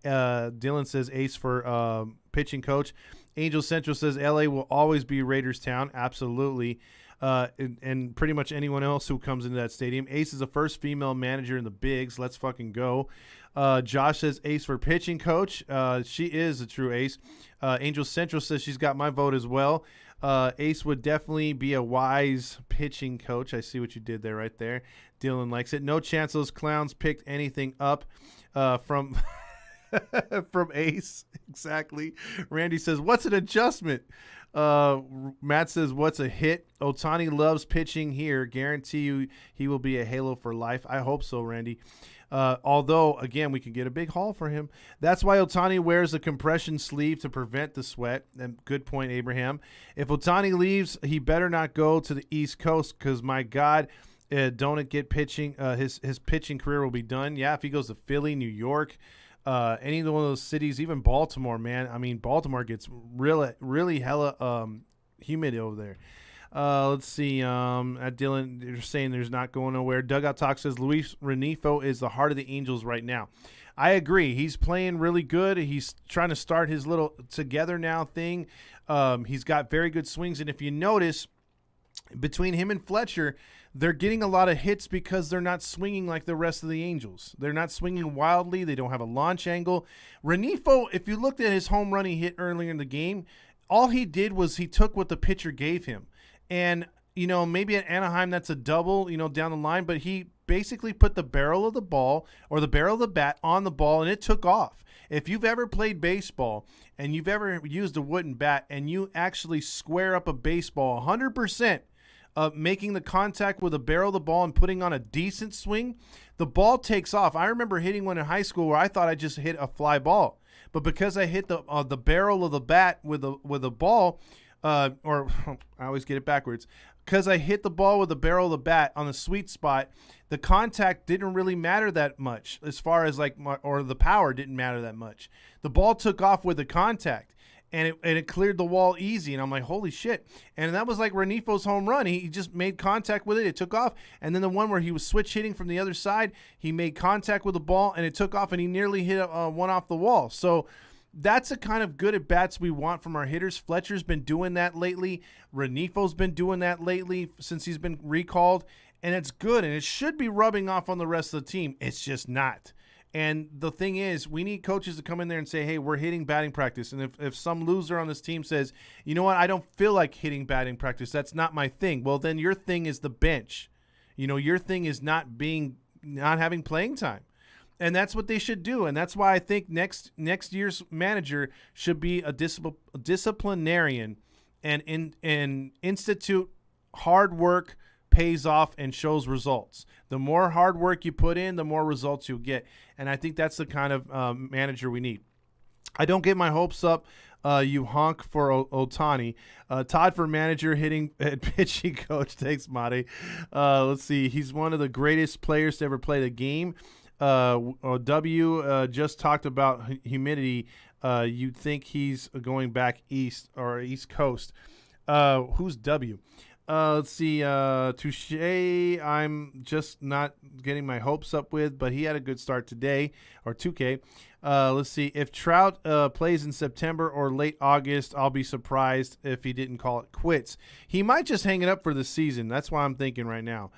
Dylan says Ace for pitching coach. Angel Central says LA will always be Raiders town. Absolutely. And pretty much anyone else who comes into that stadium. Ace is the first female manager in the bigs. Let's fucking go. Josh says Ace for pitching coach. She is a true ace. Angel Central says she's got my vote as well. Ace would definitely be a wise pitching coach. I see what you did there right there. Dylan likes it. No chance those clowns picked anything up from from Ace. Exactly. Randy says, what's an adjustment? Matt says, what's a hit? Ohtani loves pitching here. Guarantee you he will be a Halo for life. I hope so, Randy. Although, again, we can get a big haul for him. That's why Ohtani wears a compression sleeve to prevent the sweat. And good point, Abraham. If Ohtani leaves, he better not go to the East Coast because, my God, don't it get pitching? His pitching career will be done. Yeah, if he goes to Philly, New York, any one of those cities, even Baltimore, man. I mean, Baltimore gets really hella humid over there. Let's see. Dylan, you're saying there's not going nowhere. Dugout Talk says Luis Renifo is the heart of the Angels right now. I agree. He's playing really good. He's trying to start his little together now thing. He's got very good swings. And if you notice, between him and Fletcher, they're getting a lot of hits because they're not swinging like the rest of the Angels. They're not swinging wildly. They don't have a launch angle. Renifo, if you looked at his home run he hit earlier in the game, all he did was he took what the pitcher gave him. And, maybe at Anaheim that's a double, down the line, but he basically put the barrel of the ball or the barrel of the bat on the ball, and it took off. If you've ever played baseball and you've ever used a wooden bat and you actually square up a baseball 100%, making the contact with the barrel of the ball and putting on a decent swing, the ball takes off. I remember hitting one in high school where I thought I just hit a fly ball, but because I hit the barrel of the bat with a ball, or I always get it backwards, because I hit the ball with the barrel of the bat on the sweet spot, the contact didn't really matter that much as far as or the power didn't matter that much. The ball took off with the contact. And it cleared the wall easy, and I'm like, holy shit. And that was like Renifo's home run. He just made contact with it. It took off. And then the one where he was switch hitting from the other side, he made contact with the ball, and it took off, and he nearly hit one off the wall. So that's the kind of good at-bats we want from our hitters. Fletcher's been doing that lately. Renifo's been doing that lately since he's been recalled. And it's good, and it should be rubbing off on the rest of the team. It's just not. And the thing is, we need coaches to come in there and say, hey, we're hitting batting practice. And if some loser on this team says, you know what, I don't feel like hitting batting practice, that's not my thing. Well, then your thing is the bench. Your thing is not having playing time. And that's what they should do. And that's why I think next year's manager should be a disciplinarian and institute hard work pays off and shows results. The more hard work you put in, the more results you'll get. And I think that's the kind of manager we need. I don't get my hopes up. You honk for Ohtani. Todd for manager, hitting and pitching coach. Thanks, Mate. Let's see. He's one of the greatest players to ever play the game. W just talked about humidity. You'd think he's going back east or East Coast. Who's W? Let's see. Touche, I'm just not getting my hopes up with, but he had a good start today, or 2K. Let's see. If Trout plays in September or late August, I'll be surprised if he didn't call it quits. He might just hang it up for the season. That's what I'm thinking right now.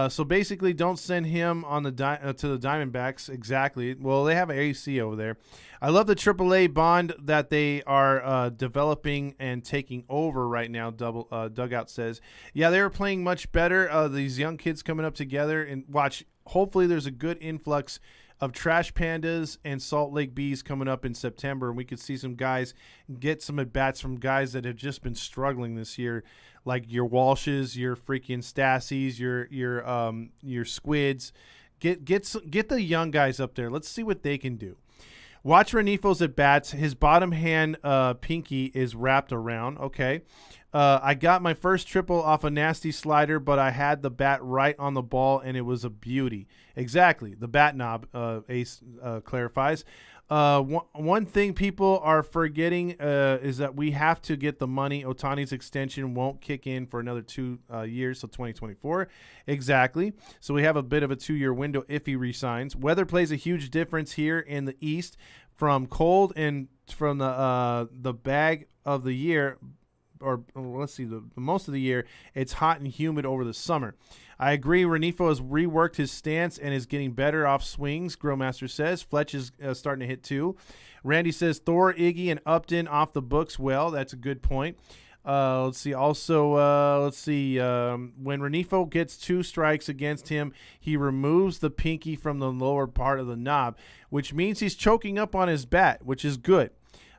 So basically, don't send him on the to the Diamondbacks. Exactly. Well, they have an AC over there. I love the AAA bond that they are developing and taking over right now. Dugout says, yeah, they were playing much better. These young kids coming up together, and watch. Hopefully, there's a good influx of Trash Pandas and Salt Lake Bees coming up in September, and we could see some guys get some at bats from guys that have just been struggling this year, like your Walshes, your freaking Stassies, your Squids. Get the young guys up there. Let's see what they can do. Watch Renifo's at bats. His bottom hand pinky is wrapped around. Okay. I got my first triple off a nasty slider, but I had the bat right on the ball, and it was a beauty. Exactly. The bat knob, Ace clarifies. One thing people are forgetting is that we have to get the money. Ohtani's extension won't kick in for another 2 years, so 2024. Exactly. So we have a bit of a 2-year window if he resigns. Weather plays a huge difference here in the East, from cold and from the bag of the year, or let's see, the most of the year, it's hot and humid over the summer. I agree. Renifo has reworked his stance and is getting better off swings, Grillmaster says. Fletch is starting to hit too. Randy says Thor, Iggy, and Upton off the books. Well, that's a good point. Let's see. Also, when Renifo gets 2 strikes against him, he removes the pinky from the lower part of the knob, which means he's choking up on his bat, which is good.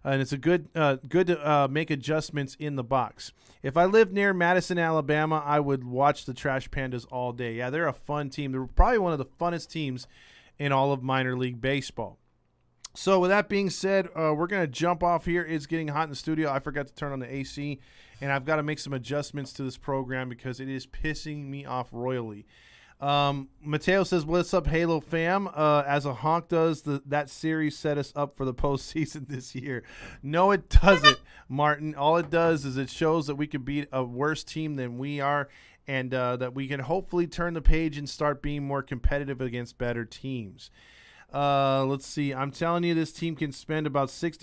And it's a good to make adjustments in the box. If I lived near Madison, Alabama, I would watch the Trash Pandas all day. Yeah, they're a fun team. They're probably one of the funnest teams in all of minor league baseball. So with that being said, we're going to jump off here. It's getting hot in the studio. I forgot to turn on the AC, and I've got to make some adjustments to this program because it is pissing me off royally. Mateo says, what's up, Halo fam? As a honk does, that series set us up for the postseason this year. No, it doesn't, Martin. All it does is it shows that we could beat a worse team than we are, and that we can hopefully turn the page and start being more competitive against better teams. Let's see. I'm telling you, this team can spend about $60